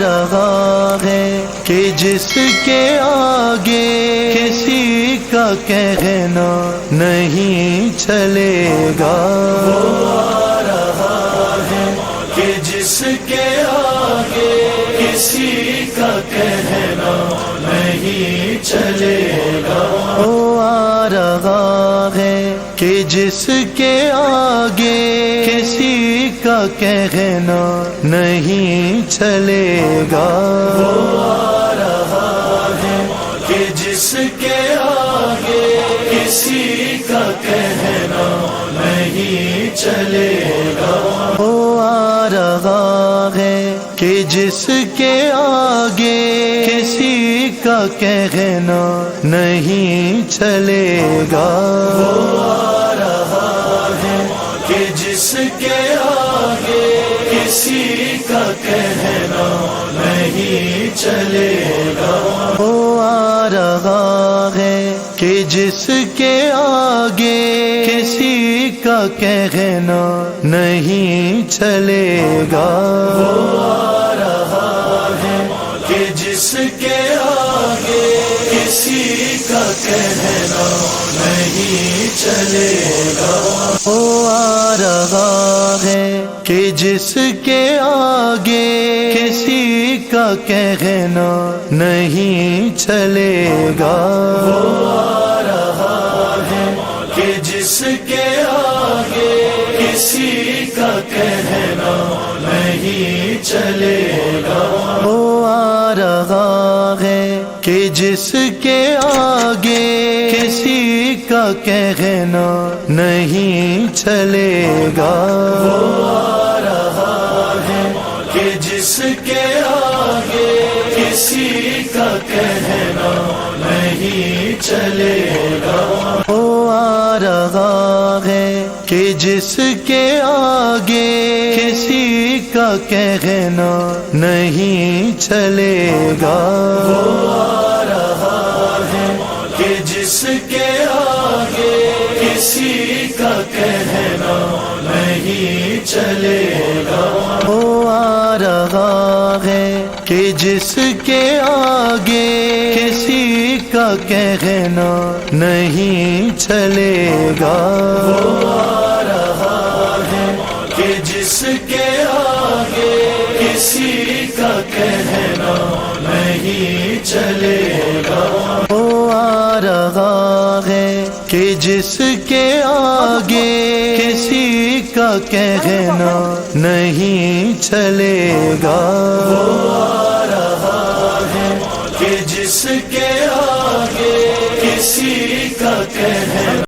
رہا ہے کہ جس کے آگے کسی کا کہنا نہیں چلے گا، وہ آ رہا ہے کہ جس کے آگے کسی کا کہنا نہیں چلے گا، وہ آ رہا ہے کہ جس کے آگے کسی کا کہنا نہیں چلے گا، وہ آ رہا ہے کہ جس کے آگے کسی کا کہنا نہیں چلے گا، وہ آ رہا ہے کہ جس کے آگے کسی کا کہنا نہیں چلے گا، وہ آ رہا ہے کہ جس کے آگے کسی کا کہنا نہیں چلے گا، وہ آ رہا ہے کہ جس کے آگے کسی کا کہنا نہیں چلے گا، وہ آ رہا ہے کہ جس کے آگے کسی کا کہنا نہیں چلے گا، وہ آ رہا ہے کہ جس کے آگے کسی کا کہنا نہیں چلے گا، وہ آ رہا ہے کہ جس کے آگے کسی کا کہنا نہیں چلے گا، وہ آ رہا ہے کہ جس کے آگے کسی کا کہنا نہیں چلے گا، وہ آ رہا ہے کہ جس کے آگے کسی کا کہنا نہیں چلے گا، وہ آ رہا ہے کہ جس کے آگے کسی کا کہنا نہیں چلے گا، وہ آ رہا ہے کہ جس کے آگے کسی کا کہنا نہیں چلے گا، وہ آ رہا ہے کہ جس کے آگے کسی کا کہنا نہیں چلے گا، وہ آ رہا ہے کہ جس کے آگے کسی کا کہنا نہیں چلے گا، وہ آ رہا ہے کہ جس کے آگے کسی کا کہنا نہیں چلے گا، وہ آ رہا ہے کہ جس کے آگے کسی کا کہنا